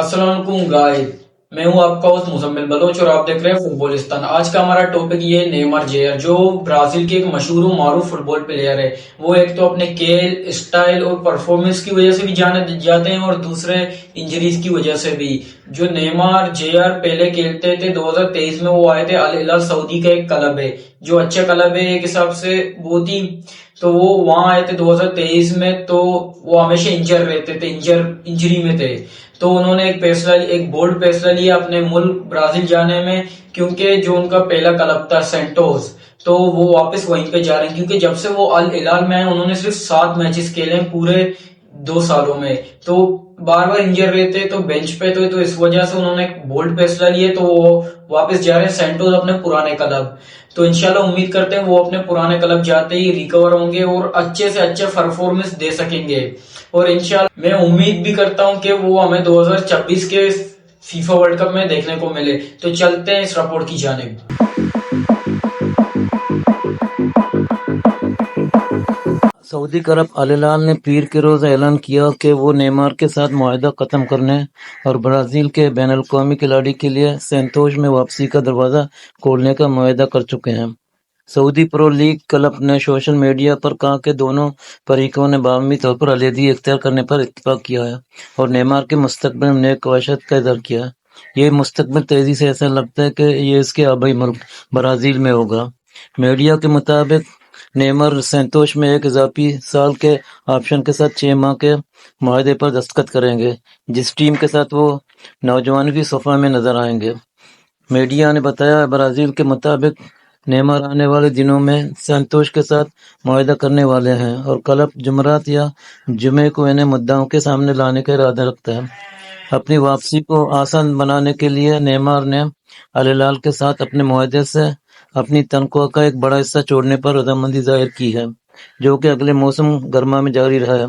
السلام علیکم گائز، میں ہوں آپ کا ہوسٹ مزمل بلوچ اور آپ دیکھ رہے ہیں فٹبالستان۔ آج کا ہمارا ٹاپک یہ ہے نیمار جیئر، جو برازیل کے ایک مشہور و معروف فٹ بال پلیئر ہے۔ وہ ایک تو اپنے کھیل، اسٹائل اور پرفارمنس کی وجہ سے بھی جانے جاتے ہیں اور دوسرے انجریز کی وجہ سے بھی۔ جو نیمار جیئر پہلے کھیلتے تھے 2023 میں، وہ آئے تھے الہلال سعودی کا ایک کلب ہے جو اچھا کلب ہے ایک حساب سے بہت ہی، تو وہ وہاں آئے تھے 2023 میں، تو وہ ہمیشہ انجر رہتے تھے، انجری میں تھے۔ تو انہوں نے ایک بولڈ فیصلہ لیا اپنے ملک برازیل جانے میں، کیونکہ جو ان کا پہلا کلب تھا سینٹوس، تو وہ واپس وہیں پہ جا رہے ہیں، کیونکہ جب سے وہ الہلال میں آئے انہوں نے صرف 7 میچز کھیلے ہیں پورے 2 سالوں میں، تو بار بار انجر رہتے تو بینچ پہ، تو اس وجہ سے انہوں نے ایک بولڈ فیصلہ لیا، تو وہ واپس جا رہے ہیں سینٹوس اپنے پرانے کلب۔ تو انشاءاللہ امید کرتے ہیں وہ اپنے پرانے کلب جاتے ہی ریکور ہوں گے اور اچھے سے اچھے پرفارمنس دے سکیں گے، اور انشاءاللہ میں امید بھی کرتا ہوں کہ وہ ہمیں 2026 کے فیفا ورلڈ کپ میں دیکھنے کو ملے۔ تو چلتے ہیں اس رپورٹ کی جانب۔ سعودی کلب الہلال نے پیر کے روز اعلان کیا کہ وہ نیمار کے ساتھ معاہدہ ختم کرنے اور برازیل کے بین الاقوامی کھلاڑی کے لیے سینتوش میں واپسی کا دروازہ کھولنے کا معاہدہ کر چکے ہیں۔ سعودی پرو لیگ کلب نے سوشل میڈیا پر کہا کہ دونوں فریقوں نے باہمی طور پر علیحدگی اختیار کرنے پر اتفاق کیا ہے اور نیمار کے مستقبل میں نیک خواہشات کا اظہار کیا ہے۔ یہ مستقبل تیزی سے ایسا لگتا ہے کہ یہ اس کے آبائی ملک برازیل میں ہوگا۔ میڈیا کے مطابق نیمار سینتوش میں ایک اضافی سال کے آپشن کے ساتھ 6 ماہ کے معاہدے پر دستخط کریں گے، جس ٹیم کے ساتھ وہ نوجوانویں صفحہ میں نظر آئیں گے۔ میڈیا نے بتایا برازیل کے مطابق نیمار آنے والے دنوں میں سینتوش کے ساتھ معاہدہ کرنے والے ہیں اور کلب جمعرات یا جمعے کو انہیں مدعاؤں کے سامنے لانے کا ارادہ رکھتا ہے۔ اپنی واپسی کو آسان بنانے کے لیے نیمار نے الہلال کے ساتھ اپنے معاہدے سے اپنی تنخواہ کا ایک بڑا حصہ چھوڑنے پر رضامندی ظاہر کی ہے، جو کہ اگلے موسم گرما میں جاری رہا ہے۔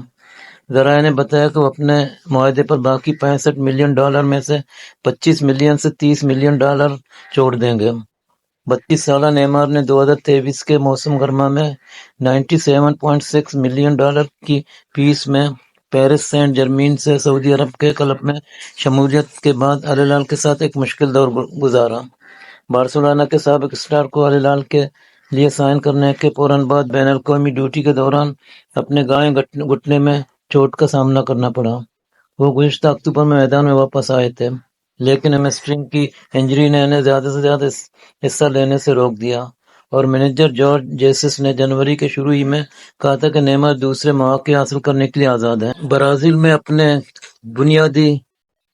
ذرائع نے بتایا کہ وہ اپنے معاہدے پر باقی $65 ملین میں سے $25 ملین سے $30 ملین چھوڑ دیں گے۔ 32 سالہ نیمار نے 2023 کے موسم گرما میں $97.6 ملین کی فیس میں پیرس سینٹ جرمین سے سعودی عرب کے کلب میں شمولیت کے بعد الہلال کے ساتھ ایک مشکل دور گزارا۔ بارسلونا کے سابق اسٹار کو الہلال کے لیے سائن کرنے کے فوراً بعد بین الاقوامی ڈیوٹی کے دوران اپنے دائیں گھٹنے میں چوٹ کا سامنا کرنا پڑا۔ وہ گزشتہ اکتوبر میں میدان میں واپس آئے تھے، لیکن ہیمسٹرنگ کی انجری نے انہیں زیادہ سے زیادہ حصہ لینے سے روک دیا، اور مینیجر جارج جیسس نے جنوری کے شروع ہی میں کہا تھا کہ نیمار دوسرے مواقع حاصل کرنے کے لیے آزاد ہیں۔ برازیل میں اپنے بنیادی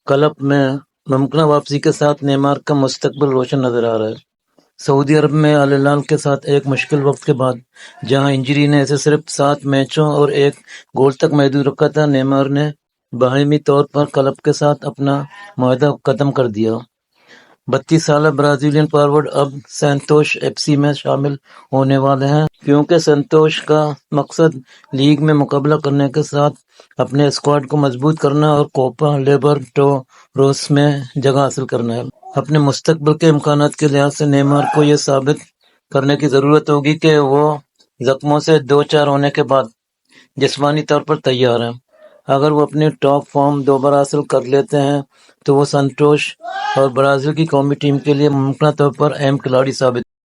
کلب میں ممکنہ واپسی کے ساتھ نیمار کا مستقبل روشن نظر آ رہا ہے۔ سعودی عرب میں الہلال کے ساتھ ایک مشکل وقت کے بعد، جہاں انجری نے اسے صرف 7 میچوں اور 1 گول تک محدود رکھا تھا، نیمار نے باہمی طور پر کلب کے ساتھ اپنا معاہدہ ختم کر دیا۔ 32 سالہ برازیلین فارورڈ اب سینتوش ایف سی میں شامل ہونے والے ہیں، کیونکہ سینتوش کا مقصد لیگ میں مقابلہ کرنے کے ساتھ اپنے اسکواڈ کو مضبوط کرنا اور کوپا لیبرٹاڈوریس میں جگہ حاصل کرنا ہے۔ اپنے مستقبل کے امکانات کے لحاظ سے نیمار کو یہ ثابت کرنے کی ضرورت ہوگی کہ وہ زخموں سے دوچار ہونے کے بعد جسمانی طور پر تیار ہیں۔ اگر وہ اپنی ٹاپ فارم دوبارہ حاصل کر لیتے ہیں تو وہ سینتوش اور برازیل کی قومی ٹیم کے لیے ممکنہ طور پر اہم کھلاڑی ثابت